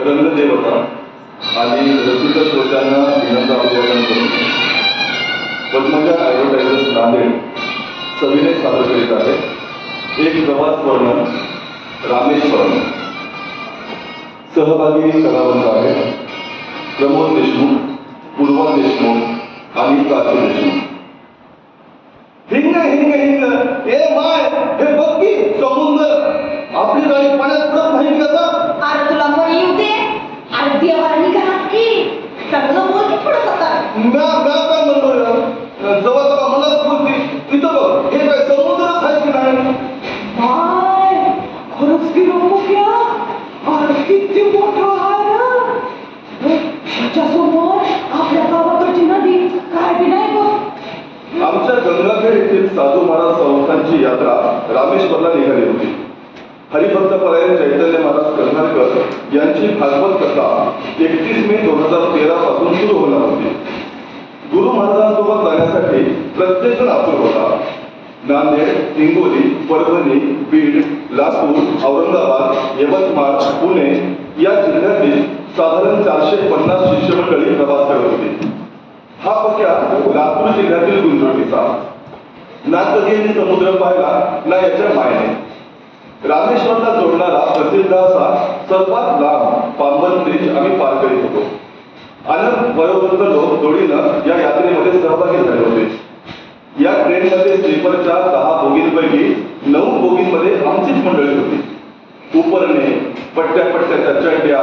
रंगदेवता आणि रसिक श्रोत्यांना विनम्र अभिवादन करून पद्मजा ॲडव्हर्टायझर्स नांदेड सविनय सादर करीत आहे एक प्रवास वर्णन रामेश्वरम. सहभागी कलावंत आहेत प्रमोद देशमुख, पूर्वा देशमुख आणि प्राची देशमुख. हिंग हिंग हिंग ए माय हे बघ की समुद्र आपली गाडी पाण्यात पडत नाही का? अरे तुला पण येऊ दे. अरे देवाला निघा की चांगलं बोल की थोडं स्वतः. म्या काय म्हणतोय जवळ जवळ मलाच बोलती तिथं बघ हे काय समुद्रच आहे की नाही? माय खरंच की नको क्या. अरे किती मोठा आहे ना. त्याच्यासमोर आपल्या गावाकडची नदी काय बी नाही बघ. आमच्या गंगाखेड येथील साधू महाराज संस्थांची यात्रा रामेश्वरला निघाली होती. हरिभक्तपरायण चैतन्य महाराज कर्नाटकर यांची भागवत कथा 31 मे 2013 पासून सुरू होणार होती. गुरु महाराजांसोबत जाण्यासाठी प्रत्येकजण आतुर होता. नांदेड, हिंगोली, परभणी, बीड, लातूर, औरंगाबाद, यवतमाळ, पुणे या जिल्ह्यातील साधारण 450 शिष्यमंडळी प्रवास करत होती. हा पक्या लातूर जिल्ह्यातील गुंजोटीचा. ना कधी यांनी समुद्र पाहिला ना याच्या मायने. रामेश्वरला जोडणारा प्रसिद्ध असा सर्वात लांब पांबन ब्रिज आम्ही पार करीत होतो. अनेक वयोवृद्ध लोक जोडीनं या यात्रेमध्ये सहभागी झाले होते. या ट्रेनमध्ये स्लीपरच्या 10 बोगींपैकी 9 बोगींमध्ये आमचीच मंडळी होती. उपरणे, पट्ट्या पट्ट्याच्या चड्ड्या,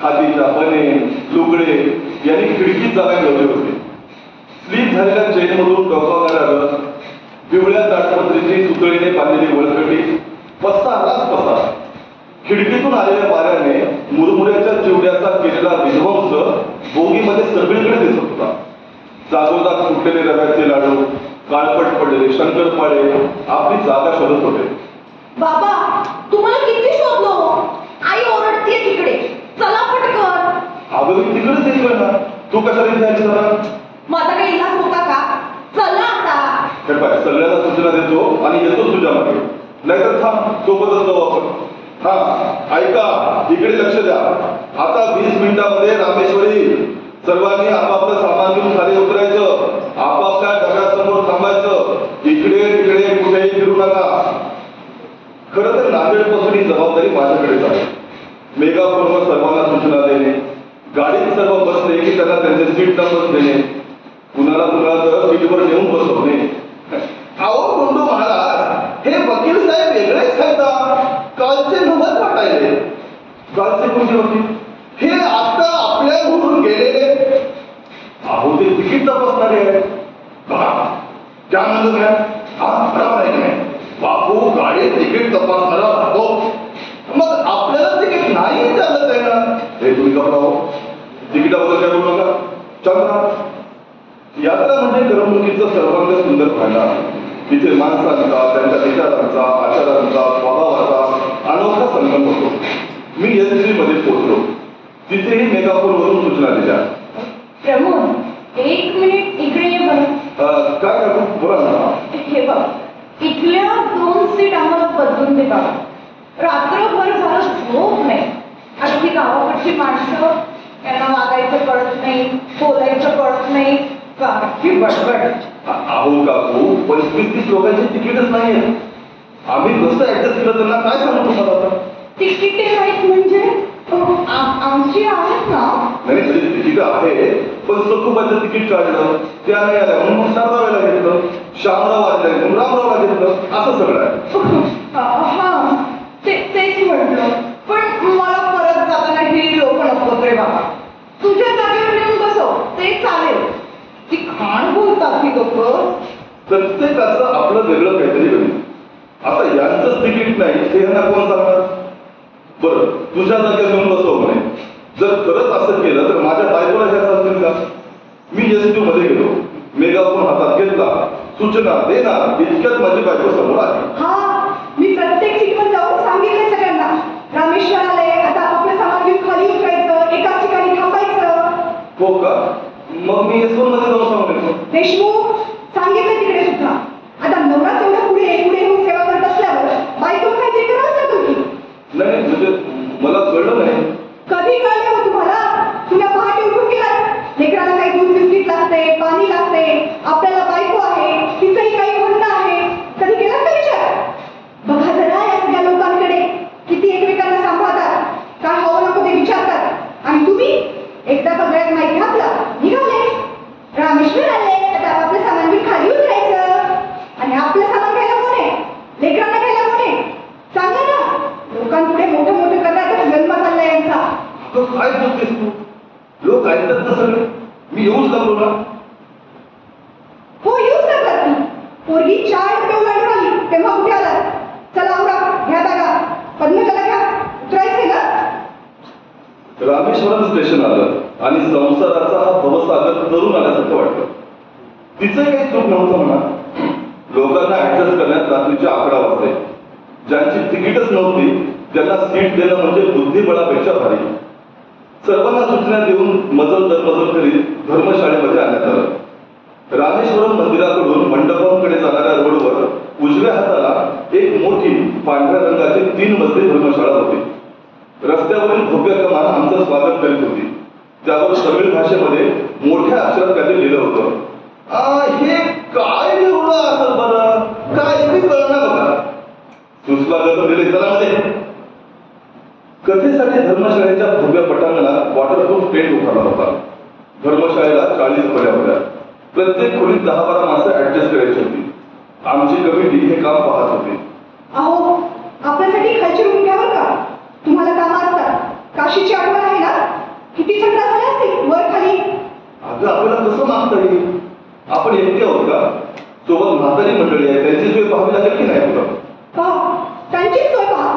खादीच्या बने, लुगडे यांनी खिडकीत जागा लावली होती. स्लीप झालेल्या चेनमधून डोकावणारा रथ, पिवळ्या ताडपत्रीची सुतळीने बांधलेली वळकटी, पसाराच पसार. खिडकीतून आलेल्या वाऱ्याने मुरमुऱ्याच्या चिवड्याचा केलेला विध्वंस बोगीमध्ये सगळीकडे दिसत होता. जागोजाग फुटलेले रव्याचे लाडू, काळपट पडलेले शंकरपाळे आपली जागा शोधत होते. बाबा तुम्हाला किती शोधलो. आई ओरडते तिकडे. चला पटकन. अगं मी तिकडेच येतोय ना. तू कशाला इथे आली जरा? माझा काही इलाज होता का? चला आता. हे पाय सगळ्यांना सूचना देतो आणि येतो तुझ्या मागे. नाहीतर थांब सोबतच जाऊ आपण. हा ऐका, इकडे लक्ष द्या. आता 20 मिनिटांमध्ये रामेश्वरी. सर्वांनी आपापलं सामान घेऊन खाली उतरायचं. आपापल्या डब्यासमोर थांबायचं. इकडे तिकडे कुठेही फिरू नका. खरं तर नांदेडपासून ही जबाबदारी माझ्याकडेच आहे. मेगाफोनवर सर्वांना सूचना देणे, गाडीत सर्व बसले की त्यांना त्यांचे सीट नंबर देणे, कुणाला तर सीटवर नेऊन बसवणे. अहो गुंडू महाराज हे वकील साहेब वेगळेच आहेत. कालचे नवत वाटायले. कालचे कोणते वकील? हे आता आपल्या घरून गेलेले. अहो ते तिकीट तपासणारे आहेत. क्या म्हणतो काय? हा बरोबर आहे की नाही? बापू गाडी तिकीट तपासणारा राहतो. मग आपल्याला तिकीट नाही चालत आहे ना? हे तुम्ही कपडा तिकिटाबद्दल काय बोलू नका. चला. यात्रा म्हणजे करमणुकीचं सर्वांग सुंदर भांडार. तिथे माणसांचा, त्यांच्या विचारांचा, आचारांचा, स्वभावाचा अनोखा संगम होतो. मी एस3 मध्ये पोहोचलो. तिथेही मेगाफोनवरून सूचना दिल्या. प्रमोद 1 मिनिट इकडे ये बरं. काय करू? बोला ना. हे बघ इथल्या 2 सीट आम्हाला बदलून दे बाबा. रात्रभर झालं झोप नाही. आणि ती गावाकडची माणसं त्यांना वागायचं कळत नाही, बोलायचं कळत नाही. की बडबड. अहो काकू 25-30 लोकांची तिकीटच नाही. आम्ही कसं ऍडजस्ट केलं त्यांना काय सांगू तुम्हाला? तिकीटे नाहीत म्हणजे आमची आहेत ना. नाही तरी तिकीट आहे, पण सखूबाचं तिकीट काढलं त्या नाही आल्या म्हणून मग शारदाबाईला घेतलं, शामराव आल्या म्हणून रामरावला घेतलं. असं सगळं आहे. हा तेच म्हटलं. पण मला परत जाताना ही लोक नको रे बाबा. तुझ्या जागेवर येऊन बसव ते चालेल. ती खाण बोलतात ही लोक. प्रत्येकाचं आपलं वेगळं काहीतरी होईल. आता यांचंच तिकीट नाही हे यांना कोण सांगणार? बरं तुझ्या जागेवर येऊन बसव म्हणे. जर खरंच असं केलं तर माझ्या बायकोला घ्या चालतील का? मी S2 मध्ये गेलो. मेगाफोन हातात घेतला. सूचना देणार इतक्यात माझी बायको समोर आली. हा मी प्रत्येक सीटवर जाऊन सांगितलं सगळ्यांना. रामेश्वर आले. आता आपलं सामान घेऊन खाली उतरायचं. एकाच ठिकाणी थांबायचं. हो का? मग मी S1 मध्ये जाऊन सांगून येतो. देशमुख सांगितलं तिकडे सुद्धा. आता नवरा तेवढा पुढे पुढे होऊन सेवा करत असल्यावर बायको काहीतरी करावं लागतं की. नाही म्हणजे मला कळलं नाही. कधी कळलं पोरगी 4 टप्पे ओलांडून आली तेव्हा कुठे आला? चला आवरा, घ्या बॅगा, पद्मजाला घ्या, उतरायचंय ना? रामेश्वरम स्टेशन आलं आणि संसाराचा हा भवसागर तरुण आल्यासारखं वाटलं. तिचं काही चूक नव्हतं म्हणा. लोकांना ऍडजस्ट करण्यात रात्रीचे 11 वाजले. ज्यांची तिकीटच नव्हती त्यांना सीट देणं म्हणजे बुद्धिबळापेक्षा भारी. सर्वांना सूचना देऊन मजल दरमजल करीत धर्मशाळेमध्ये आणण्यात आलं. रामेश्वरम मंदिराकडून मंडपमकडे जाणाऱ्या रोडवर उजव्या हाताला एक मोठी पांढऱ्या रंगाची 3 मजली धर्मशाळा होती. रस्त्यावरील भव्य कमान आमचं स्वागत करीत होती. त्यावर तमिळ भाषेमध्ये मोठ्या अक्षरात काहीतरी लिहिलं होतं. हे काय लिहिलं असेल बरं, काय ते कळणार बघा. सुस्वागत दिले जरामध्ये. कथेसाठी धर्मशाळेच्या भव्य पटांगणात वॉटरप्रूफ टेंट उभारला होता. धर्मशाळेला 40 खोल्या होत्या. प्रत्येक खोलीत 10-12 माणसं ऍडजस्ट करायची होती. आमची कमिटी हे काम पाहत होती. अहो, आपल्यासाठी खालची रूम घ्या बरं का. तुम्हाला कामं असतात. काशीची आठवण आहे ना? किती चक्रा झाल्या असतील वर खाली. अगं आपल्याला कसं मागता येईल? आपण एकटे आहोत का? सोबत म्हातारी मंडळी आहे, त्यांची सोय पाहावी लागेल की नाही तुला? पहा, त्यांचीच सोय पहा.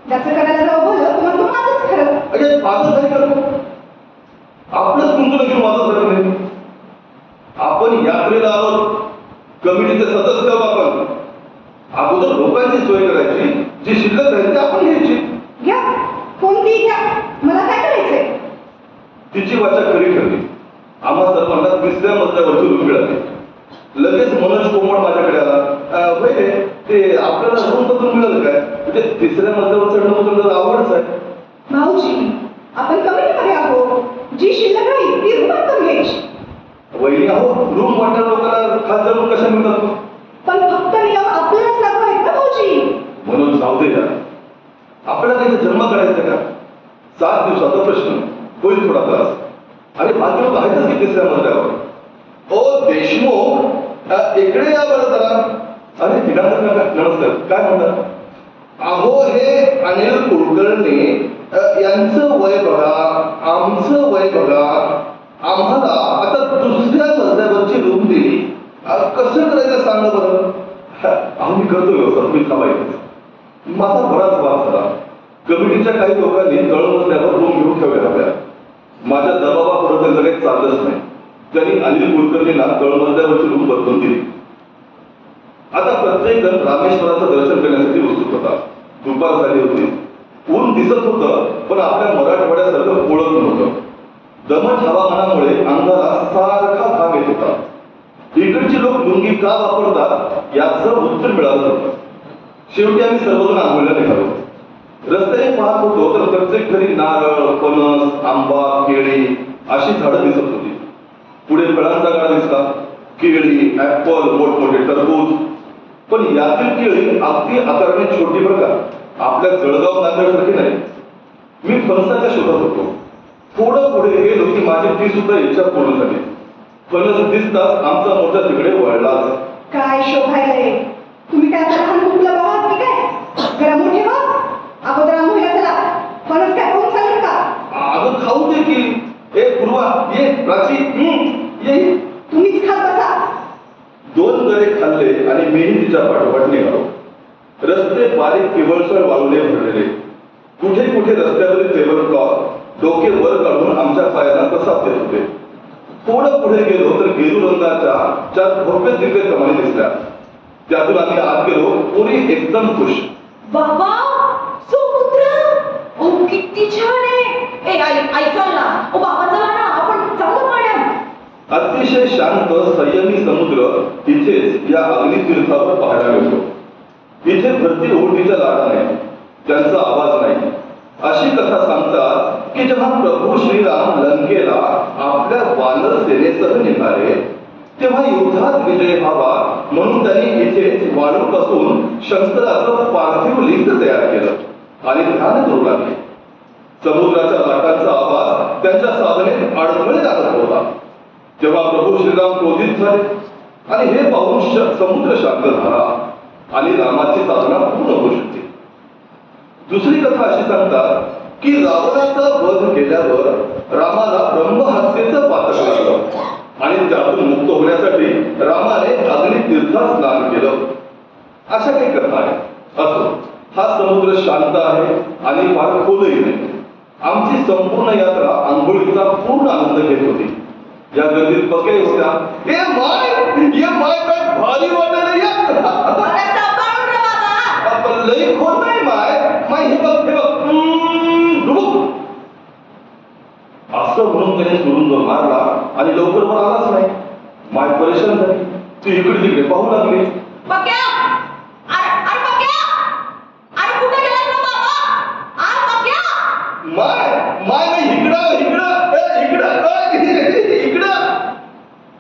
ज्याचं करायला जाऊ भलं तुम्हाला तो माझंच खरं. अरे माझं झाली का? आपलंच गुंतवणूक घेऊन माझं झालं नाही. आपण यात्रेला आहोत, कमिटीचे सदस्य आहोत. आपण अगोदर लोकांची सोय करायची, जी शिल्लक राहील ती आपण घ्यायची. घ्या, कोणतीही घ्या, मला काय करायचंय? तिची वाचा खरी ठरली. आम्हा सर्वांना 3ऱ्या मजल्यावरची रूम मिळाली. लगेच मनोज कोमड माझ्याकडे आला. होय ते आपल्याला रूम बदलून मिळालं काय? म्हणजे 3ऱ्या मजल्यावर चढणं उतरणं आवडच आहे. भाऊजी, आपण कमिटीमध्ये आहोत. जी शिल्लक राहील ती रूम आपण घ्यायची. वहिनी आहो, रूम वाटणाऱ्या लोकांना खास रूम कशा मिळतात? पण फक्त नियम आपल्यालाच लागू आहेत ना भाऊजी. म्हणून जाऊ दे यार. आपल्याला त्याचा जन्म करायचा का? 7 दिवसाचा प्रश्न, होईल थोडा त्रास. अरे बाकी लोक आहेतच की 3ऱ्या मजल्यावर. ओ देशमुख, इकडे या बरं जरा. अरे नमस्कार, काय म्हणतात? अहो हे अनिल कुलकर्णी यांचं वय बघा, आमचं वय बघा. आम्हाला आता 2ऱ्या मजल्यावरची रूम दिली. कसं करायचं सांगा बरं. आम्ही करतो व्यवस्था, तुम्ही थांबायचं. माझा बराच वाद झाला. कमिटीच्या काही लोकांनी तळमजल्यावर रूम घेऊन ठेवल्या होत्या. माझ्या दबावाबरोबर काही चाललंच नाही. त्यांनी अनिल कुलकर्णींना तळमजल्यावरची रूम बदलून दिली. आता प्रत्येक जण रामेश्वराचं दर्शन करण्यासाठी उत्सुक होता. दुपार झाली होती. ऊन दिसत होतं, पण आपल्या मराठवाड्यासारखं ओळख नव्हतं. दमट हवामानामुळे अंगाला सारखा घाम येत होता. इकडची लोक लुंगी का वापरतात याचं उत्तर मिळालं होतं. शेवटी आम्ही सर्वजण आंघोळीला निघालो. रस्त्याने पाहत होतो तर प्रत्येक घरी नारळ, फणस, आंबा, केळी अशी झाडं दिसत होती. पुढे फळांचा गाडा दिसला. केळी, ऍपल, मोठमोठे टरबूज. पण यातील केळी अगदी आकाराने छोटी बरं का, आपल्या जळगाव नांदेडसारखी नाही. मी फणसाच्या शोधात होतो. थोडं पुढे गेलो की माझी ती सुद्धा इच्छा पूर्ण झाली. फणस दिसताच आमचा मोठा तिकडे वळलाच. काय शोभायलंय? तुम्ही काय आता लहान मुलं बघा की काय? जरा मोठे व्हा. अगोदर आंघोळीला चला. फणस काय खाऊन चालेल का? अगं खाऊ दे की. ए पूर्वा ये, प्राची ये. तुम्हीच खात बसा. 2 गरे खाल्ले आणि मीही तिच्या पाठोपाठ निघालो. रस्ते बारीक पिवळसर वाळूने भरलेले. कुठे कुठे रस्त्यावरील टेबल क्लॉथ डोके वर काढून आमच्या पायांना तसाच देत होते. थोडं पुढे गेलो तर गेरू रंगाच्या 4 भव्य दिव्य कमानी दिसल्या. त्यातून आम्ही आत गेलो. पुरी एकदम खुश. बाबा, समुद्र! ओ किती छान आहे. ए आई चल ना. ओ बाबा चला ना, आपण जाऊ पाण्यात. अतिशय शांत संयमी समुद्र इथेच या अग्नितीर्थावर पाहायला मिळतो. इथे भरती ओढीच्या लाटा नाही, त्यांचा आवाज नाही. अशी कथा सांगतात की जेव्हा प्रभू श्रीराम लंकेला आपल्या वानर सेनेसह निघाले तेव्हा युद्धात विजय व्हावा म्हणून त्यांनी इथे वाळूपासून शस्त्राचं पार्थिव लिंग तयार केलं आणि ध्यान करू लागले. समुद्राच्या लाटांचा आवाज त्यांच्या साधनेत अडथळे लागत होता. तेव्हा प्रभू श्रीराम क्रोधित झाले आणि हे पाहून समुद्र शांत झाला आणि रामाची साधना पूर्ण होऊ शकते. दुसरी कथा अशी सांगतात की रावणाचा वध केल्यावर रामाला ब्रह्महत्येचं पातक लागलं आणि त्यातून मुक्त होण्यासाठी रामाने अग्नितीर्थात स्नान केलं. अशा काही कथा आहे. असो, हा समुद्र शांत आहे आणि फार खोलही नाही. आमची संपूर्ण यात्रा आंघोळीचा पूर्ण आनंद घेत होती. या गर्दीत पक्के होत्या. ये माय काय भारी वाटलं या. लई खोल नाही माय हे बघ डुबुक असं म्हणून त्याने सोडून जो मारला आणि लवकर वर आलाच नाही. माय परेशान झाली. ती इकडे तिकडे पाहू लागली.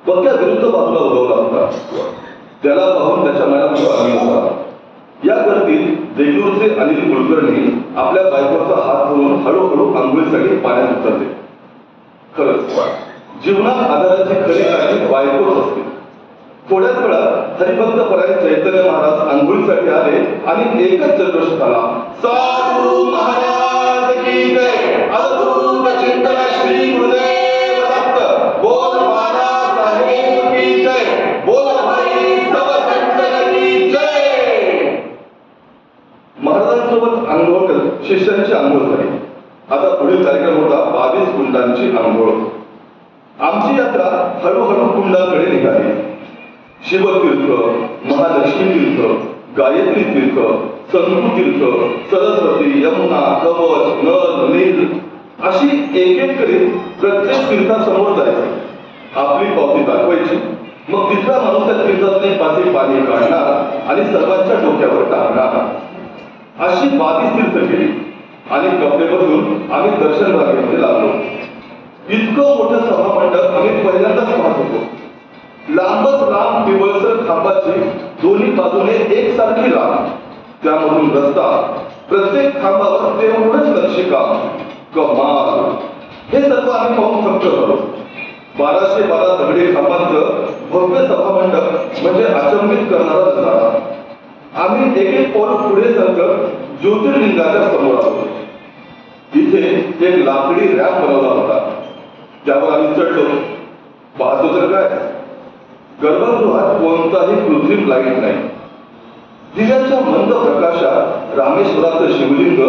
पक्क्या विरुद्ध बाजूला उगवला होता. त्याला पाहून त्याच्या मनात आली होता. या गर्दीत देगलूरचे अनिल कुलकर्णी आपल्या बायकोचा हात धरून हळूहळू आंघोळीसाठी पाण्यात उतरले. खरंच जीवनात आधाराची खरी काळजी बायकोच असते. थोड्याच वेळात हरिभक्त परायण चैतन्य महाराज आंघोळीसाठी आले आणि एकच जल्लोष झाला. साधू महाराज की जय. अद्भुत चिंतन श्री गुरुदेव दत्त. बोल बाळासाहेब की जय. बोल हरी सब संतन की जय. महाराजांसोबत आंघोळ करत शिष्यांची आंघोळ झाली. आता पुढील कार्यक्रम होता 22 कुंडांची आंघोळ. आमची यात्रा हळूहळू कुंडांकडे निघाली. शिवतीर्थ, महालक्ष्मी तीर्थ, गायत्री तीर्थ, संतू तीर्थ, सरस्वती, यमुना, कवच, नल, नील अशी एक एक करीत प्रत्येक तीर्थासमोर जायचं. आपली पावती दाखवायची. मग तिथला माणूस त्या तीर्थातले पाठी पाणी काढणार आणि सर्वांच्या डोक्यावर टाकणार. अशी 22 तीर्थ केली आणि कपडे बदलून आम्ही दर्शन रांगेमध्ये लागलो. इतकं मोठं सभामंडप आम्ही पहिल्यांदाच पाहत होतो. लांबच लांब पिवळसर खांबाची दोन्ही बाजूने एकसारखी रांग, त्यामधून रस्ता, प्रत्येक खांबावर तेवढंच नक्षीकाम. कमाल. हे सर्व आम्ही पाहून थक्क झालो. 1212 दगडी खांबांचं भव्य सभामंडप म्हणजे अचंबित करणारा नजारा. आम्ही एक एक पाऊल पुढे सरकत ज्योतिर्लिंगाच्या समोर आलो. इथे एक लाकडी रॅम्प बनवला होता. त्यावर आम्ही चढलो. पाहतो तर काय, गर्भगृहात कोणताही कृत्रिम लाईट नाही. दिव्याच्या मंद प्रकाशात रामेश्वराचं शिवलिंग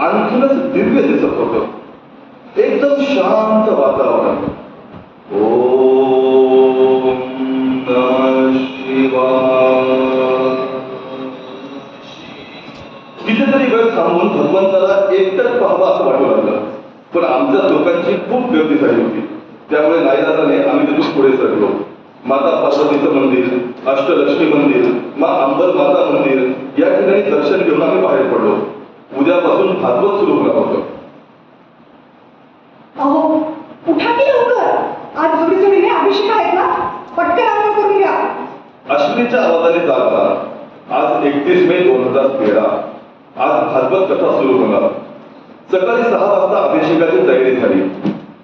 आणखीनच दिव्य दिसत होतं. एकदम शांत वातावरण. ओम नमः शिवाय. कितीतरी वेळ थांबून भगवंताला एकटंच पाहावं असं वाटू लागलं. पण आमच्या लोकांची खूप गर्दी झाली होती. त्यामुळे नाईलाजाने आम्ही तिथून पुढे सरलो. माता पार्वतीचं मंदिर, अष्टलक्ष्मी मंदिर, मा अंबर माता मंदिर या ठिकाणी दर्शन घेऊन आम्ही बाहेर पडलो. उद्यापासून भागवत सुरू होणार होतं. अहो उठा की लवकर. आज जोडीजोडीने अभिषेक आहेत ना. पटकन आंघोळ करून घ्या. अश्विनीच्या आवाजाने जागला. आज 31 मे 2013. आज भागवत कथा सुरू होणार. सकाळी 6 वाजता अभिषेकाची तयारी झाली.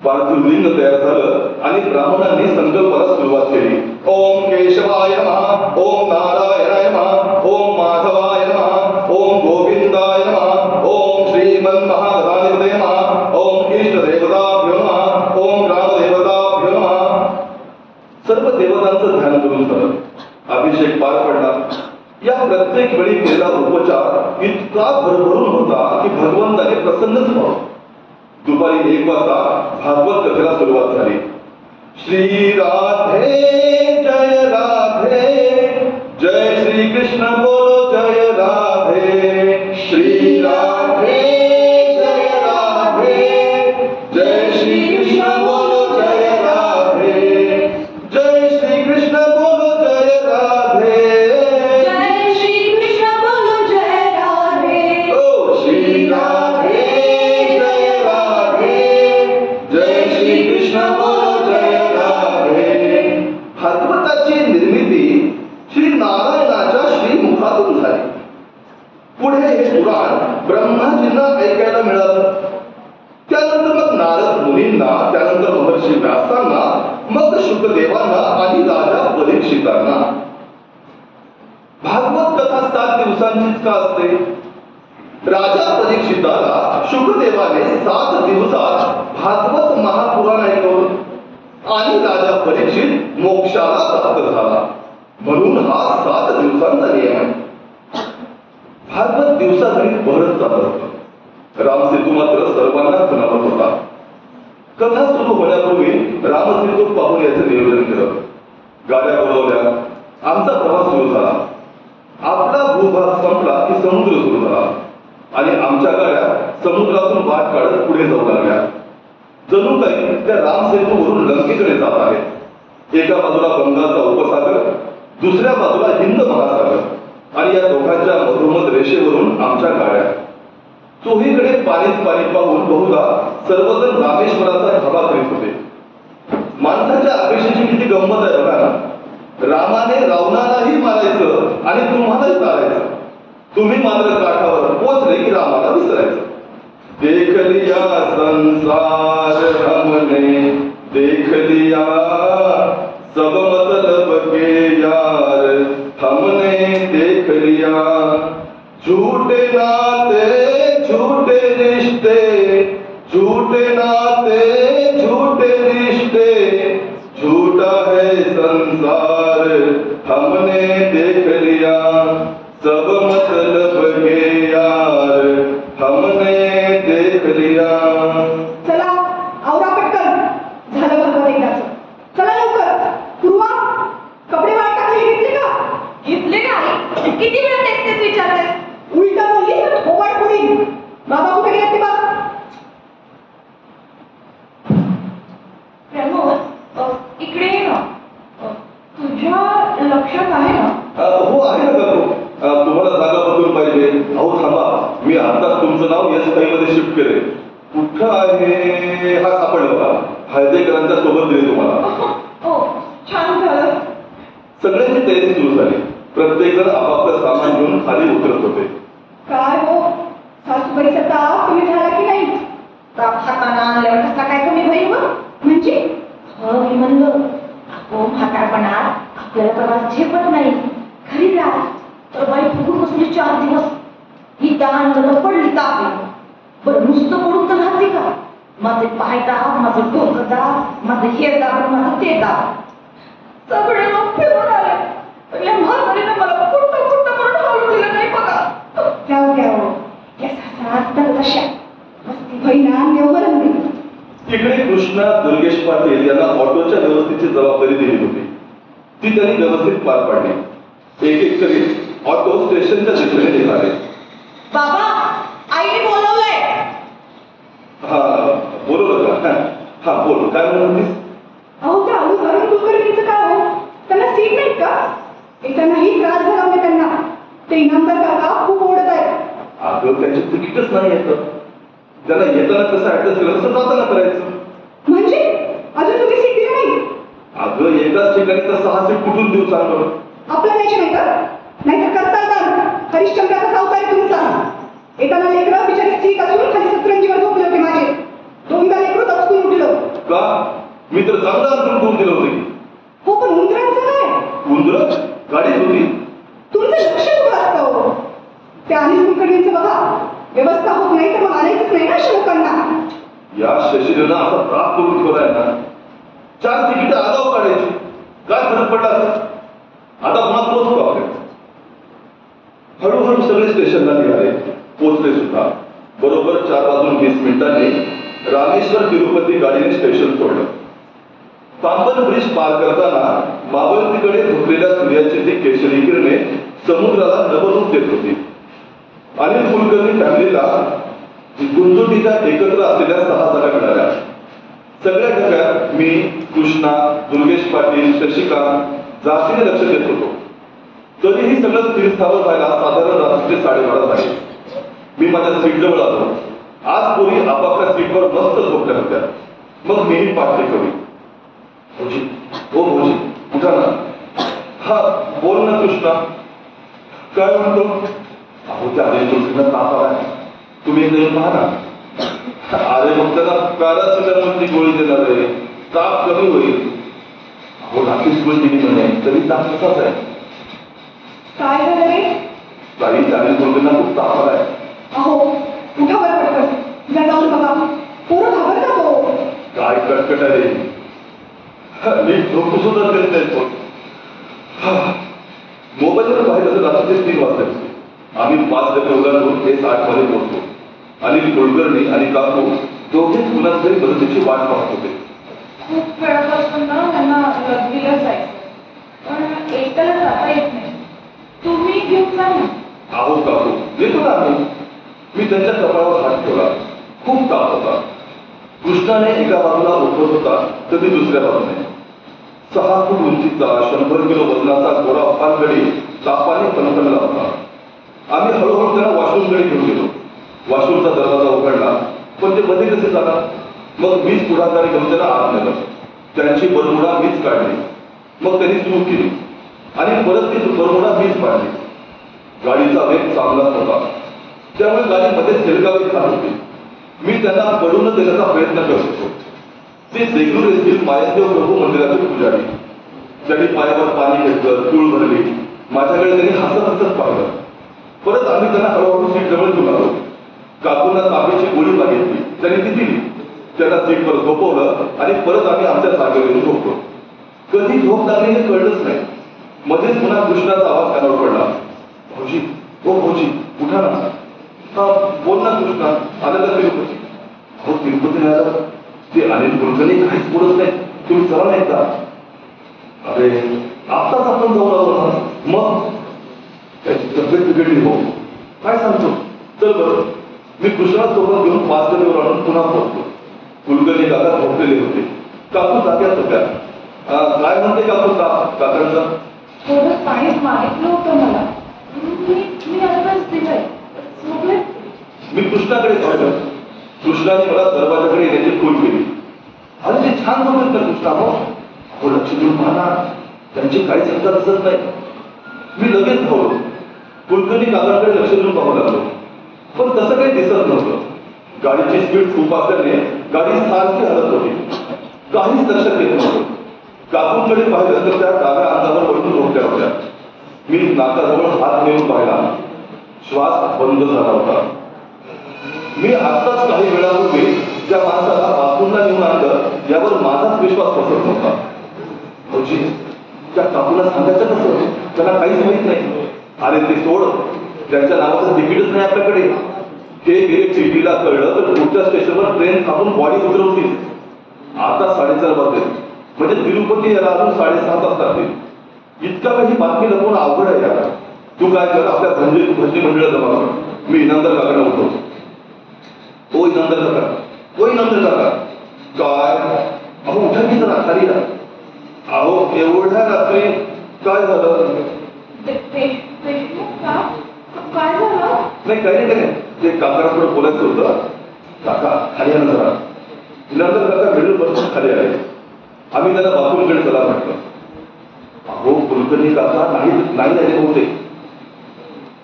पार्थिव लिंग तयार झालं आणि ब्राह्मणांनी संकल्पाला सुरुवात केली. ओम केशवाय नमः. ओम नारायणाय नमः. ओम माधवाय नमः. ओम गोविंदाय नमः. ओम श्रीमन्महागणाधिपतये नमः. ओम इष्टदेवताभ्यो नमः. ओम ग्रामदेवताभ्यो नमः. सर्व देवतांचं ध्यान करून झालं. अभिषेक पार पडला. या प्रत्येक वेळी केलेला उपचार इतका भरभरून होता की भगवंताने प्रसन्नच व्हावं. दुपारी 1 वाजता भागवत कथेला सुरुवात झाली. श्री राधे जय राधे. जय श्री कृष्ण बोलो जय राधे. श्री राधे जय राधे. जय श्री कृष्ण बोलो जय राधे. जय श्री कृष्ण बोलो जय राधे. जय श्री कृष्ण बोलो जय राधे. ओ श्री राधे जय राधे. जय श्री कृष्ण बोलो जय राधे. भागवताची निर्मिती श्री नारायणाच्या श्रीमुखातून झाली. पुढे हे पुराण ब्रह्माजींना ऐकायला मिळालं. त्यानंतर मग नारद मुनींना, त्यानंतर महर्षी व्यासांना, मग शुकदेवांना आणि राजा परीक्षितांना. भागवत कथा 7 दिवसांचीच का असते? राजा परीक्षिताला शुकदेवाने 7 दिवसात भागवत महापुराण ऐकवलं आणि राजा परीक्षित मोक्षाला प्राप्त झाला. म्हणून हा 7 दिवसांचा म्हणे. भागवत दिवसातरी बहरत जात होतं. रामसेतू मात्र सर्वांना खुणावत होता. कथा सुरू होण्यापूर्वी रामसेतू पाहून याचं नियोजन केलं. गाड्या बोलवल्या. आमचा प्रवास सुरू झाला. आपला भूभाग संपला की समुद्र सुरू झाला आणि आमच्या गाड्या समुद्रातून वाट काढत पुढे जाऊ लागल्या. जणू काही त्या रामसेतूवरून लंकेकडे जात आहेत. एका बाजूला बंगालचा उपसागर, दुसऱ्या बाजूला हिंद महासागर आणि या दोघांच्या मधोमध रेषेवरून आमच्या गाड्या. चोहीकडे पाणीच पाणी पाहून बहुधा सर्वजण रामेश्वराचा धावा करीत होते. माणसाच्या अपेक्षेची किती गंमत आहे बघा ना. रामाने रावणालाही मारायचं आणि तुम्हालाही चालायचं. तुम्ही मात्र काठावर पोचले की रामाला विसरायचं. देख लिया संसार हमने, देख लिया सब मतलब के यार हमने देख लिया. झूठे नाते झूठे रिश्ते, झूठे नाते झूठे रिश्ते, झूठा है संसार हमने देख लिया. सब मतलब के यार हमने देख लिया. चला आवरा पटकन, झालं भागवत एकदाच. चला लवकर. पूर्वा, कपडे वाळत टाकले घेतले का? घेतले नाही. किती वेळ तेच विचारतेस? उलटा बोलली ओवाड पुढील. बाबा कुठे गेले ते बघ. प्रमोद, इकडे ये ना. तुझ्या लक्षात आहे ना? हो आहे ना काकू. तुम्हाला जागा बदलून पाहिजे. अहो थांबा, मी आताच तुमचं नाव या मध्ये शिफ्ट केले. कुठं आहे? हा सापडला बघा. हळदेकरांच्या सोबत दिले तुम्हाला. हो, छान झालं. सगळ्यांची तयारी सुरू झाली. प्रत्येक जण आपापलं सामान घेऊन खाली उतरत होते. काय हो, सासूबाईचा ताप कमी झाला की नाही? ताप हाताना आणल्यावर कसा काय कमी होईल मग? म्हणजे मी म्हणलं, हो म्हातारपणात आपल्याला प्रवास झेपत नाही. घरी जा तर बाई फुगून बसली 4 दिवस. ही दान पडली ताप. बरं नुसतं पडून तर राहते का? माझे पाय दाब, माझं डोकं दाब, माझं हे दाब, माझं ते दाब. सगळे मग फिरून आले. पण या म्हातारीनं मला कुठं कुठं म्हणून हलू दिलं नाही बघा. जाऊ द्या हो, या सासरा असतात तशा. मस्ती बहिणा देवबरं नाही. इकडे कृष्णा दुर्गेश पाटील यांना ऑटोच्या व्यवस्थेची जबाबदारी दिली होती. ती त्यांनी व्यवस्थित पार पाडली. एक एक करीत ऑटो स्टेशनच्या दिशेने निघाले. बाबा, आईने बोलवलंय. हा बोलवलं का? हा बोल, काय म्हणत होतीस? अहो त्या अरुण कुलकर्णींचं काय हो? त्यांना सीट नाहीत का? येतानाही त्रास झाला म्हणजे त्यांना. ते इनामदार काका खूप ओढत आहेत. अगं त्यांचे तिकीटच नाही येतं. त्यांना येताना कसं ऍडजस्ट केलं तसं जाताना करायचं. म्हणजे अजून तुम्ही सीट दिली नाही? अगं एकाच ठिकाणी तर 6 सीट कुठून देऊ सांग. आपलं द्यायचे नाही का? नाहीतर करता तर हरिश्चंद्राचा सावकार आहे तुमचा. येताना लेकरं बिचारी सीट असून खाली सतरंजीवर झोपले होते माझे. 2दा लेकरू दचकून उठलं. का? मी तर चांगला अंतर करून दिलं होतं. हो पण उंदरांचं काय? उंदर गाडीत होती. तुमचं लक्ष कुठं असतं हो? त्या अनिल कुलकर्णींचं बघा. व्यवस्था होत नाही तर मग आणायचंच नाही ना अशा लोकांना. या शशीनं असा त्रास करून ठेवलाय ना. 4 तिकीट आगाऊ काढायची. काय फरक पडला असं? आता पुन्हा तोच प्रॉब्लेम. हळूहळू सगळे स्टेशनला निघाले. पोहोचले सुद्धा. बरोबर 4:20 रामेश्वर तिरुपती गाडीने स्टेशन सोडलं. पांबन ब्रिज पार करताना मावळतीकडे झोपलेल्या सूर्याची ती केशरी किरणे समुद्राला नवरूप देत होती. अनिल कुलकर्णी फॅमिलीला गुंजोटीच्या एकत्र असलेल्या 6 जागा मिळाल्या. सगळ्या डब्यात मी, कृष्णा, दुर्गेश पाटील, शशिकांत जातीने लक्ष देत होतो. तरीही सगळं स्थिरस्थावर व्हायला साधारण रात्रीचे 12:30 झाले. मी माझ्या सीटजवळ आलो. आज पोरी आपापल्या सीटवर मस्त झोपल्या होत्या. मग मीही पाठ कवी. भोजी, हो भोजी, उठा ना. हा बोल ना कृष्णा. काय म्हणतो? अहो त्या अनिल कुलकर्णींना ताप आलाय. तुम्ही एकदा येऊन पाहा ना. अरे मग त्याला पॅरासिटामॉलची गोळी देणार आहे. ताप कमी होईल. अहो रात्रीच गोळी दिली म्हणे तरी ताप तसाच आहे. काय झालं रे? काही त्या अनिल कुलकर्णींना खूप ताप आलाय. अहो उठा बरं पटकन. जा जाऊन बघा. पोरं घाबरतात हो. काय कटकट आहे. नीट झोपू सुद्धा देत नाही. मोबाईलवर पाहिलं तर रात्रीचे 3 वाजता. आम्ही 5 डबे ओलांडून ते 8 मध्ये पोहोचलो. अनिल कुलकर्णी आणि काकू दोघेच पुन्हा तरी मदतीची वाट पाहत होते. खूप वेळापासून ना त्यांना लग्नीला जायचं, पण एकट्याला जाता येत नाही. तुम्ही घेऊन जा ना. आहो काकू, येतो ना आम्ही. मी त्यांच्या कपाळावर हात ठेवला. खूप ताप होता. कृष्णाने एका बाजूला उठवत होता तर ती दुसऱ्या बाजूने. 6 फूट उंचीचा 100 किलो वजनाचा गोरा पानगडी तापाने फणफणला होता. आम्ही हळूहळू त्यांना वॉशरूमकडे घेऊन गेलो. वॉशरूमचा दरवाजा उघडला, पण ते मध्ये कसे जाणार? मग मीच पुढाकारी घेऊन त्याला आत नेलं. त्यांची बरमुडा मीच काढली. मग त्यांनी सुरू केली आणि परत ती बरमुडा मीच पाडली. गाडीचा वेग चांगलाच होता, त्यामुळे गाडी मध्येच हेलकावे खात होती. मी त्यांना पडून देण्याचा प्रयत्न करत होतो. ते देगलूर येथील मायादेव प्रभू मंदिराचे पुजारी. त्यांनी पायावर पाणी घेतलं, चूळ भरली. माझ्याकडे त्यांनी हसत हसत पाहिलं. परत आम्ही त्यांना हळूहळू सीट जवळ घेऊन आलो. काकूंना तांब्याची गोळी मागितली, त्यांनी ती दिली. त्यांना सीटवर झोपवलं आणि परत आम्ही आमच्या जागेवर झोपलो. कधी झोप लागली हे कळलंच नाही. मध्येच पुन्हा कृष्णाचा आवाज कानावर पडला. भाऊजी, ओ भाऊजी, उठा ना. बोल ना कृष्णा, आलं का तिरुपती? हो, तिरुपती आलं. ते अनिल कुलकर्णी काहीच बोलत नाही. तुम्ही चला नाही का? अरे आत्ताच आपण जाऊन आलो ना. मग त्याची तब्येत बिघडली. हो, काय सांगतो? चल बरं. मी कृष्णासोबत घेऊन 5 डबेवर आणून पुन्हा पोहोचलो. कुलकर्णी काका झोपलेले होते. काकू जाग्यात होत्या. काय म्हणते काकू काकांचं? थोडं पाणीच मागितलं होतं मला. मी आताच दिलंय. झोपले. मी कृष्णाकडे पाहिलं. कृष्णाने मला दरवाजाकडे येण्याची खूण केली. अरे ते छान झोपलेत ना कृष्णा. हो, लक्ष देऊन पाहणार, त्यांची काहीच चिंता दिसत नाही. मी लगेच धावलो. कुलकर्णी काकांकडे लक्ष देऊन पाहू लागलो, पण तसं काही दिसत नव्हतं. गाडीची स्पीड खूप असल्याने गाडी सारखी हलत होती. काहीच लक्षात येत नव्हतं. काकूंकडे पाहिलं तर त्या डाव्या अंगावर वळून झोपल्या होत्या. मी नाकाजवळ हात नेऊन पाहिला. श्वास बंद झाला होता. मी आत्ताच काही वेळापूर्वी त्या माणसाला बाथरूमला नेऊन आणलं यावर माझाच विश्वास बसत नव्हता. भाऊजी, त्या काकूला सांगायचं कसं? त्याला काहीच माहित नाही. अरे ते सोड, त्यांच्या नावाचं तिकीटच नाही आपल्याकडे. हे गेले टीटीला कळलं तर पुढच्या स्टेशनवर ट्रेन थांबून बॉडी उतरवतील. आता 4:30 वाजले, म्हणजे तिरुपती याला अजून 6:30 तास लागतील. इतका काही बातमी लपवून अवघड आहे याला. तू काय कर, आपल्या भंजी मंडळ जमा कर. मी इनामदार काकांना उठवतो. ओ इनामदार काका, ओ इनामदार काका. काय? अहो उठा की जरा, खाली या. अहो एवढ्या रात्री काय झालं? काय झालं? नाही, काही नाही. ते काकाला थोडं बोलायचं होतं. काका खाली या ना जरा. इनामदार काका भेटून बसून खाली आले. आम्ही त्याला बाथरूमकडे चला म्हटलं. अहो कुलकर्णी काका नाही झाले होते.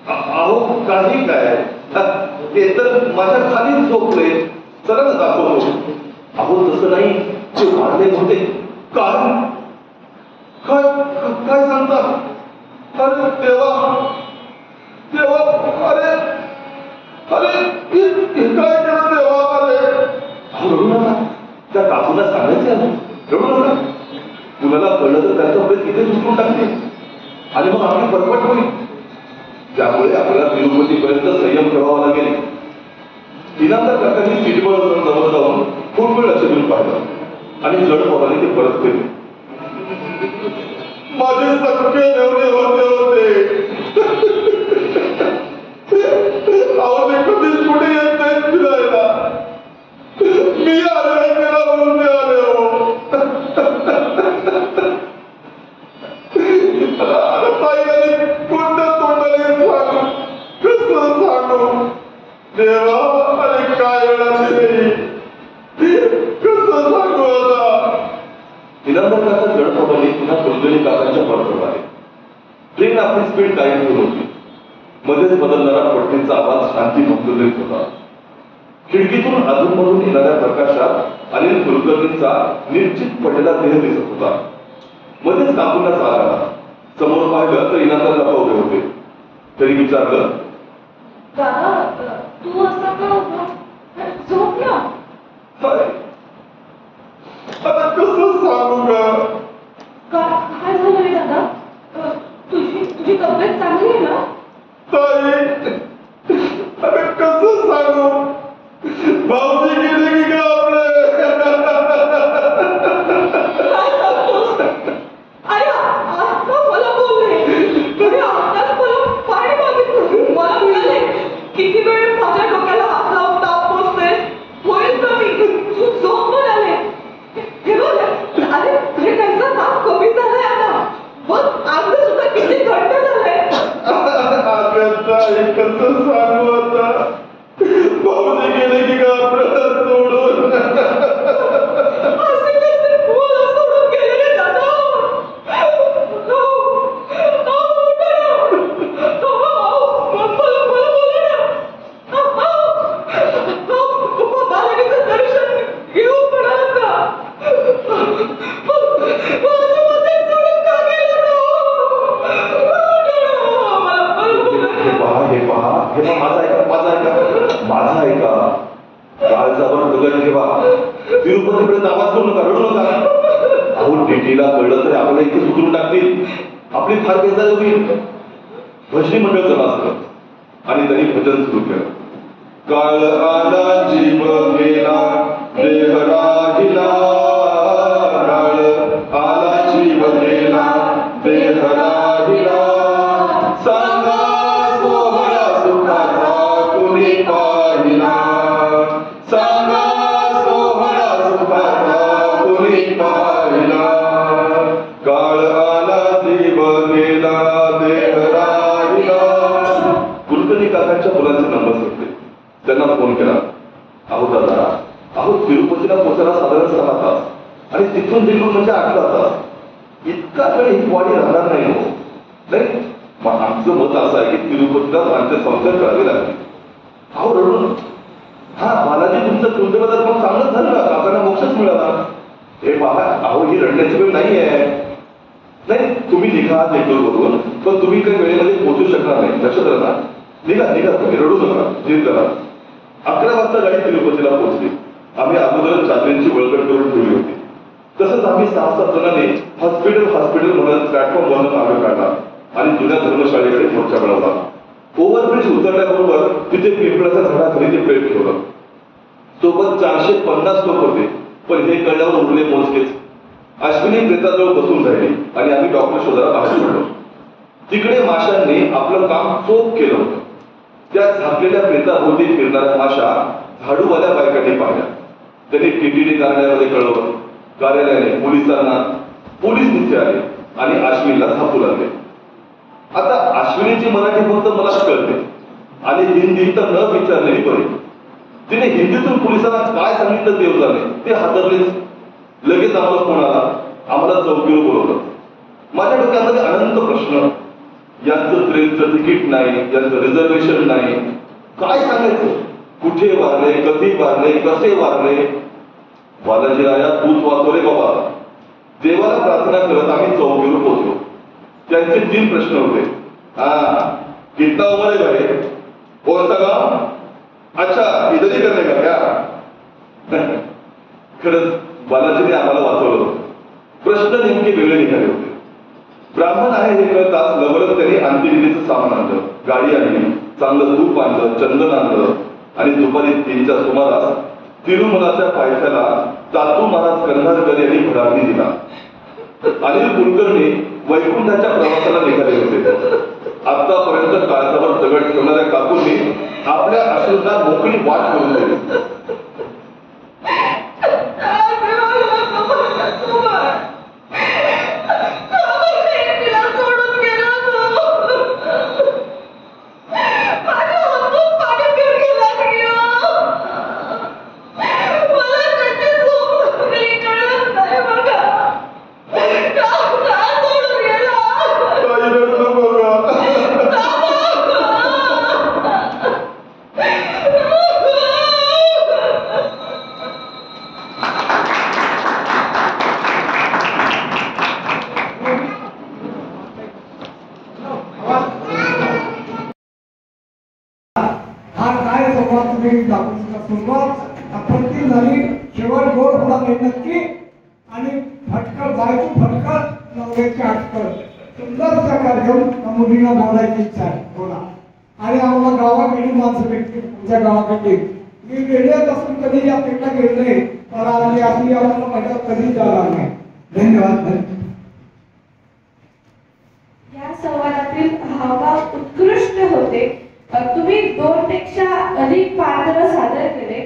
अहो काही काय, ते तर माझ्या खालीच झोपले. चला ना दाखवतो. अहो तसं नाही, ते वाढले होते. काय काय काय सांगता? अरे देवा देवा, अरे अरे काय केलं देवा? अरे रडू नका. त्या काकूला सांगायचं आहे, रडू नका. कुणाला कळलं तर त्यांचं प्रेत इथे उचलून टाकते आणि मग आपली परपट होईल. त्यामुळे आपल्याला तिरुपतीपर्यंत संयम ठेवावा लागेल. इनामदार काकांनी सीटवर जवळ जाऊन खूप वेळ लक्ष देऊन पाहिलं आणि जड पोराने ते परत केले. माझे सख्खे मेवणे होते. अहो ते कधीच कुठे येत नाहीत फिरायला. मी आले मेला म्हणून ते आले. हो ताईला कोणत्या तोंडाने सांगू, कसं सांगू देवा? अरे काय वेळाने कसं सांगू आता? इनामदार काका जड पोटाने पुन्हा कुलकर्णी काकांच्या परत आले. ट्रेन आपली स्पीड काही घेऊन होती. मध्येच बदलणारा पट्टीचा आवाज शांती भंगुर होता. खिडकीतून अधूनमधून येणाऱ्या प्रकाशात अनिल कुलकर्णींचा निश्चित पडलेला देह दिसत होता. मध्येच काकूंना जाग आला. समोर पाहिलं तर इनामदार काका उभे होते. तरी विचारलं, दादा तू असं का उभा? झोप ना. आता कसं सांगू ग? काय झालं रे दादा? तुझी तुझी तब्येत चांगली आहे ना? ताई, अरे कसं सांगू, भाऊजी गेले की का आपले. अरे आता मला बोलले, अरे आताच मला पाणी मागितलं. मला म्हणाले किती वेळ माझ्या डोक्याला हात लावून ताप पोचते, होईल कमी, तू झोप म्हणाले. हे बघ, अरे हे त्यांचा ताप कमी झालाय आता. बघ अंग सुद्धा किती घट्ट झालंय. ताई कसं सांगू आता, भाऊजी गेले की का आपलं सोडून. असे कसे मला सोडून गेले रे दादा? माझा ऐका, काळजावर दगड ठेवा, तिरुपतीपर्यंत आवाज करू नका, रडू नका. अहो टीटीला कळलं तर आपल्याला इथे सुधरून टाकतील, आपली फार बेजारी होईल. भजनी मंडळ जमा असतं आणि त्यांनी भजन सुरू केलं. काळ आला जीव गेला देह राहिला, काळ आला जीव गेला देह राहिला, सांगा सोहळा सुखाचा कुणी पाहिला, सांगा सोहळा सुखाचा कुणी पाहिला. काळ आला जीव गेला देह राहिला. कुलकर्णी काकांच्या मुलांचे नंबर होते, त्यांना फोन केला. अहो दादा, अहो तिरुपतीला पोहोचायला साधारण 6 तास आणि तिथून दिल्ली म्हणजे 8 तास. इतका वेळ ही बॉडी राहणार नाही हो. नाही, मग आमचं मत असं आहे की तिरुपतीला अंत्यसंस्कार करावे लागतील. अहो रडून, हा बालाजी तुमचं कुलदेवतात मग चांगलंच झालं ना, काकांना मोक्षच मिळाला. हे पहा, अहो ही रडण्याची वेळ नाही आहे. नाही, तुम्ही निघा देखील बरोबर, पण तुम्ही काही वेळेमध्ये पोहोचू शकणार नाही. लक्षात राहा ना. निघा निघा, तुम्ही रडू नका, जिद करा. 11 वाजता गाडी तिरुपतीला पोहोचली. आम्ही अगोदरच चादरींची वळगड करून ठेवली होती. तसंच आम्ही 6-7 जणांनी हॉस्पिटल म्हणत प्लॅटफॉर्म वरून मागे काढला आणि जुन्या धर्मशाळेकडे मोर्चा मिळवला. ओव्हरब्रिज उतरल्याबरोबर तिथे पिंपळाच्या झाडाखाली ते प्रेत ठेवलं. सोबत 450 लोक होते, पण हे कळल्यावर उरले मोजकेच. अश्विनी प्रेताजवळ बसून राहिली आणि आम्ही डॉक्टर शोधायला बाहेर पडलो. तिकडे माशांनी आपलं काम चोख केलं होतं. त्या झाकलेल्या प्रेताभोवती फिरणाऱ्या माशा झाडूवाल्या बायकांनी पाहिल्या. त्यांनी टीटीडी कार्यालयामध्ये कळवलं. कार्यालयाने पोलिसांना, पोलीस तिथे आले आणि अश्विनीला झापू लागले. आता अश्विनीची मराठी फक्त मलाच कळते आणि हिंदी तर न विचारलेली बरी. तिने हिंदीतून पोलिसांना काय सांगितलं देव जाणे, ते हादरलेच. लगेच आम्हाला फोन आला, आम्हाला चौकीवर बोलवलं. माझ्या डोक्यामध्ये अनंत प्रश्न. यांचं ट्रेनचं तिकीट नाही, यांचं रिझर्वेशन नाही, काय सांगायचं? कुठे वारले, कधी वारले, कसे वारले? बालाजी राया तूच वाचव रे बाबा. देवाला प्रार्थना करत आम्ही चौकीवर पोहोचलो. त्यांचे 3 प्रश्न होते. कितना उम्र है भाई? कौन सा गांव? अच्छा, इधर ही करने का क्या? खरंच बालाजीने आम्हाला वाचवलं होतं. प्रश्न नेमके वेगळे निघाले होते. ब्राह्मण आहे हे कळताच लवकरच त्यांनी अंत्यविधीचं सामान आणलं, गाडी आणली, चांगलं तूप आणलं, चंदन आणलं आणि दुपारी 3च्या सुमारास तिरुमलाच्या पायथ्याला तातू महाराज कर्नाटकर यांनी भडावणी दिला. अनिल कुलकर्णी वैकुंठाच्या प्रवासाला निघाले होते. आतापर्यंत काळजावर दगड ठेवणाऱ्या काकूंनी आपल्या अश्रूंना मोकळी वाट करून दिली. आपत्ती झाली, शेवट गोड होणार नाही नक्की. आणि फटकत जायचं, फटकत नवऱ्याची अटकत. सुंदरसा कार्यक्रम मुलींना बोलायची इच्छा आहे. बोला. आणि आम्हाला गावाकडे माणसं भेटली तुमच्या गावाकडे. मी वेळेत असून कधी या पेटला गेले मला अशी आम्हाला माझ्या कधी जाणार नाही. धन्यवाद. या संवादातील हावभाव उत्कृष्ट होते. तुम्ही 2 पेक्षा अधिक पात्र सादर केले,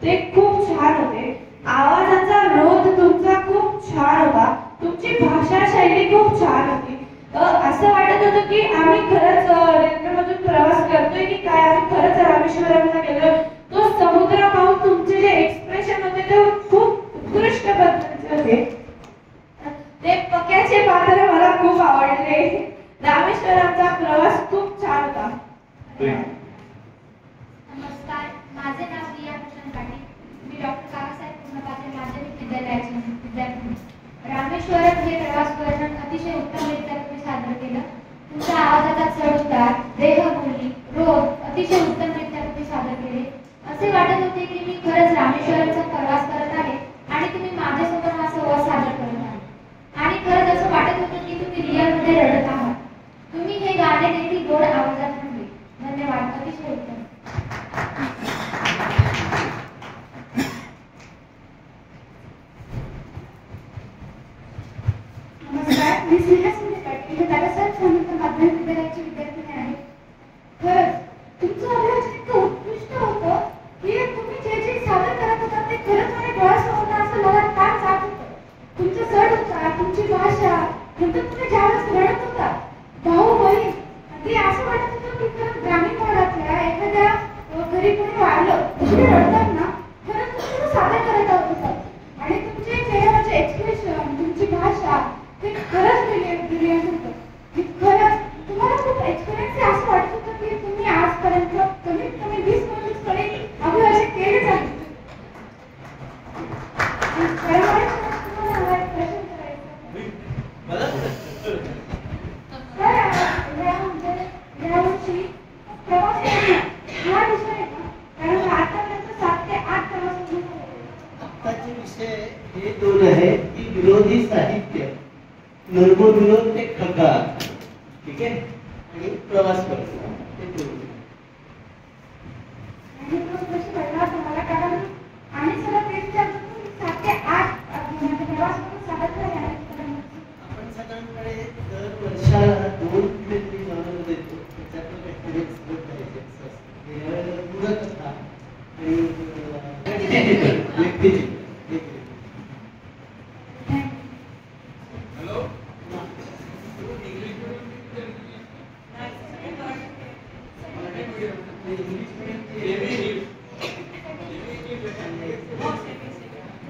ते खूप छान होते. आवाजाचा रोध तुमचा खूप छान होता. तुमची भाषा शैली खूप छान होती. असं वाटत होतं की आम्ही खरंच रेल्वेमधून प्रवास करतोय की काय, आम्ही खरंच रामेश्वरमला गेलोय. तो समुद्र पाहून तुमचे जे एक्सप्रेशन होते ते खूप उत्कृष्ट पद्धतीचे होते. ते पक्याचे पात्र मला खूप आवडले. रामेश्वरमचा प्रवास खूप छान होता. नमस्कार, माझे नाव रिया भूषण पाटील. मी डॉक्टर काकासाहेब पूर्णपात्र माध्यमिक विद्यालयाचे विद्यार्थी. रामेश्वरम हे प्रवास वर्णन अतिशय उत्तमरित्या तुम्ही सादर केलं. तुमच्या आवाजाचा चढ-उतार, देहबोली, रोग अतिशय उत्तमरित्या तुम्ही सादर केले. असे वाटत होते की मी खरंच रामेश्वरमचा प्रवास करत आहे आणि तुम्ही माझ्यासमोर हा संवाद सादर करत आहात. आणि खरंच असं वाटत होतं की तुम्ही रिअलमध्ये रडत आहात. तुम्ही हे गाणे देखील गोड आवाजात म्हणले. धन्यवाद. अतिशय उत्तम. नमस्कार, मी स्नेहा सुंदर पाटील. मी दादासाहेब स्वामींच्या माध्यमिक विद्यालयाची विद्यार्थिनी आहे. खरंच तुमचं अभिनय इतकं उत्कृष्ट होतं की तुम्ही जे जे सादर करत होता ते खरंच माझ्या डोळ्यासमोर असं मला फार जात होतं. तुमचं चढ उतार, तुमची भाषा, नंतर तुम्ही ज्यावेळेस रडत होता, भाऊ बहीण, ते असं वाटत होतं की खरंच ग्रामीण भागातल्या एखाद्या घरी कोणी वाढलं तुम्ही रडतात ना, खरंच तुम्ही सादर करत होता. आणि तुमचे चेहऱ्यावरचे एक्सप्रेशन, तुमची भाषा, ते खरंच ब्रिलियंट होतं. मी खरंच तुम्हाला खूप एक्सपिरियन्स आहे. असं वाटत होतं की तुम्ही आजपर्यंत कमीत कमी 20-25 कडे अभिभाषण केलेच आहे. तुम्हाला हवा एक प्रश्न करायचा. यावर्षी प्रवास करणं हा विषय आहे का? कारण आतापर्यंत 7 ते 8 प्रवास झाले. आत्ताचे विषय हे 2 आहेत की विरोधी साहित्य, नर्मविरोध ते खगा, ठीक आहे, आणि प्रवास करणं, ते 2. आणि तो प्रश्न पडला तुम्हाला कारण आणि सगळं तेच 7 ते 8 प्रवास करून सादर करायला आपण साधारणपणे दर वर्षाला 2 किलोमीटर जाऊन देतो. त्याच्यातून काहीतरी एक्सप्लोर करायचे गेल्या वेळेला पूरकथा आणि व्यक्तिचित्र.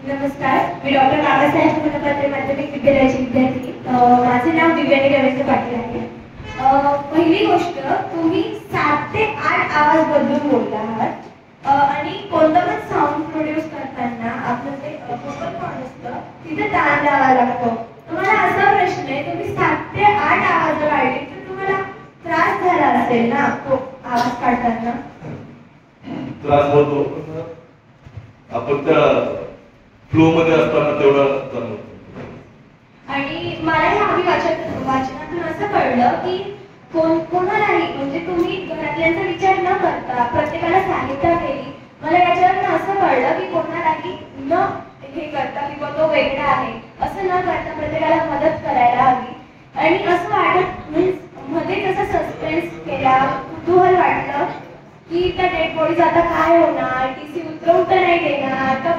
नमस्कार, मी डॉक्टर काकासाहेब पूर्णपात्र माध्यमिक विद्यालयाची विद्यार्थी. माझे नाव दिव्यानी रवींद्र पाटील आहे. पहिली गोष्ट, तुम्ही 7 ते 8 आवाज बदलून बोलला आहात आणि कोणतं पण साऊंड प्रोड्यूस करताना आपलं जे व्होकल कॉर्ड असतं तिथे ताण द्यावा लागतो. तुम्हाला असा प्रश्न आहे, तुम्ही 7 ते 8 आवाज काढले तर तुम्हाला त्रास झाला असेल ना तो आवाज काढताना? त्रास होतो, आपण त्या फ्लो मध्ये असताना तेवढा जाणवतो. आणि मला ह्या वाचनातून असं कळलं की कोणालाही म्हणजे तुम्ही घरातल्यांचा विचार न करता प्रत्येकाला सहायता केली. मला याच्यावरून असं कळलं की कोणालाही न हे करता किंवा तो वेगळा आहे असं न करता प्रत्येकाला मदत करायला हवी. आणि असं वाटत मीन्स मध्ये कसं सस्पेन्स केला, कुतूहल वाटलं की त्या डेड बॉडीज आता काय होणार, टीसी उतरवून तर नाही देणार का,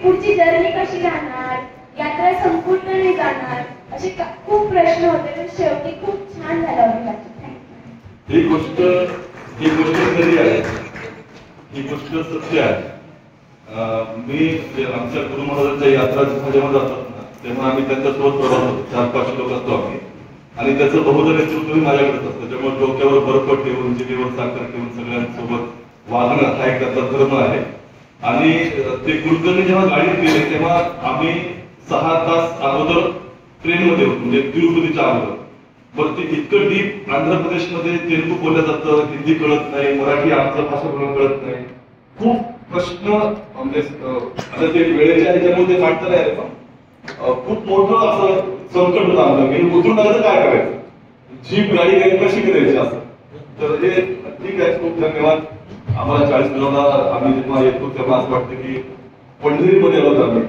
पुढची जर्नी कशी जाणार, यात्रा संपूर्ण नाही जाणार, असे खूप प्रश्न होते. पण शेवटी खूप छान झालं अभिवाचन. ही गोष्ट खरी आहे, ही गोष्ट सत्य आहे. मी आमच्या गुरु महाराजांच्या यात्रा जेव्हा जातात ना तेव्हा आम्ही त्यांच्यासोबत प्रवास होतो. 4-5 लोक असतो आम्ही आणि त्याचं बहुजन नेतृत्व माझ्याकडेच असतं. त्यामुळे डोक्यावर बर्फ ठेवून, जिभेवर साखर ठेवून सगळ्यांसोबत वागणं हा एक त्याचा धर्म आहे. आणि ते कुलकर्णी जेव्हा गाडीत गेले तेव्हा आम्ही 6 तास अगोदर ट्रेनमध्ये होतो, म्हणजे तिरुपतीच्या अगोदर. बरं, ते इतकं डीप आंध्र प्रदेशमध्ये तेलुगू बोललं जातं, हिंदी कळत नाही, मराठी आमचं भाषा बोलणं कळत नाही. खूप प्रश्न म्हणजे आता ते वेळेच्या ह्याच्यामुळे ते सांगता नाही, पण खूप मोठं असं संकट होतं आमचं की उतरून टाकायचं काय करायचं. जीप गाडी कशी करायची असं. तर हे ठीक आहे, खूप धन्यवाद. आम्हाला 40 किलोमीटर आम्ही जेव्हा येतो तेव्हा असं वाटतं की पंढरीमध्ये आलो आम्ही,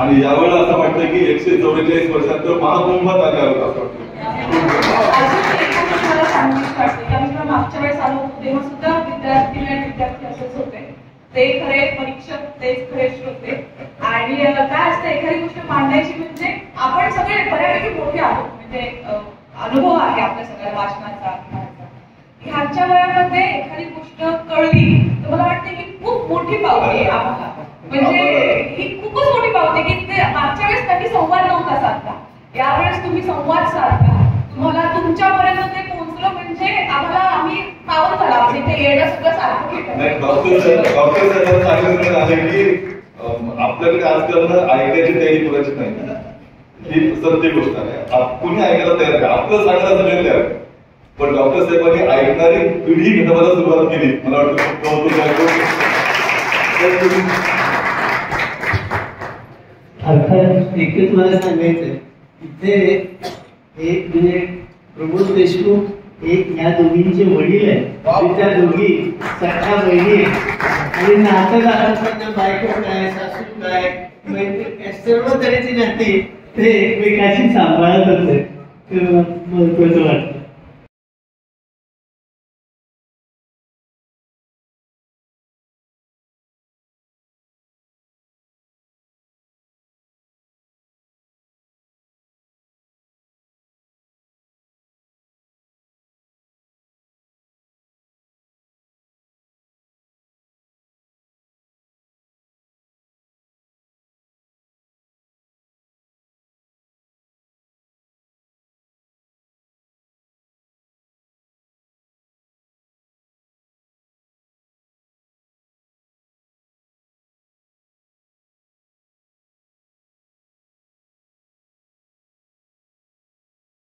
आणि यावेळेला असं वाटतं की 144 वर्षात महाकुंभात आले आहोत असं वाटतं. मला सांगायचं वाटतं की आम्ही जेव्हा मागच्या वेळेस आलो होतो तेव्हा सुद्धा विद्यार्थी आणि विद्यार्थी असेच होते. ते खरे परीक्षक, तेच खरे श्रोते. आणि काय असतं, एखादी गोष्ट मांडायची म्हणजे आपण सगळे बऱ्यापैकी मोठे आहोत, म्हणजे अनुभव आहे आपल्या सगळ्या वाचनाचा. ह्याच्या वयामध्ये एखादी गोष्ट कळली तर मला वाटतं की खूप मोठी पावती आहे आम्हाला. म्हणजे ही खूपच मोठी पावती की ते मागच्या वेळेस त्यांनी संवाद नव्हता साधला, यावेळेस तुम्ही संवाद साधला, तुम्हाला तुमच्यापर्यंत ते पोहोचलं, म्हणजे आम्हाला आम्ही पावन करा म्हणजे ते येणं सगळं सारखं केलं. डॉक्टर साहेबांना सांगितलं आहे की आपल्याकडे आजकाल ऐकायची तयारी करायची नाही, ही सत्य गोष्ट आहे. कुणी ऐकायला तयार आहे, आपलं सांगायला सगळे तयार आहे, पण डॉक्टर साहेबांनी ऐकणारी पिढी घडवायला सुरुवात केली. मला वाटतं अर्थात एकच मला सांगायचंय, इथे एक म्हणजे प्रमोद देशमुख एक या दोघींचे वडील आहेत, त्या दोघी सख्या बहिणी आहेत, आणि नातं असताना बायको काय, सासू काय, म्हणजे सर्व तऱ्हेची नाती ते एकमेकाशी सांभाळत होते. महत्वाचं वाटतं.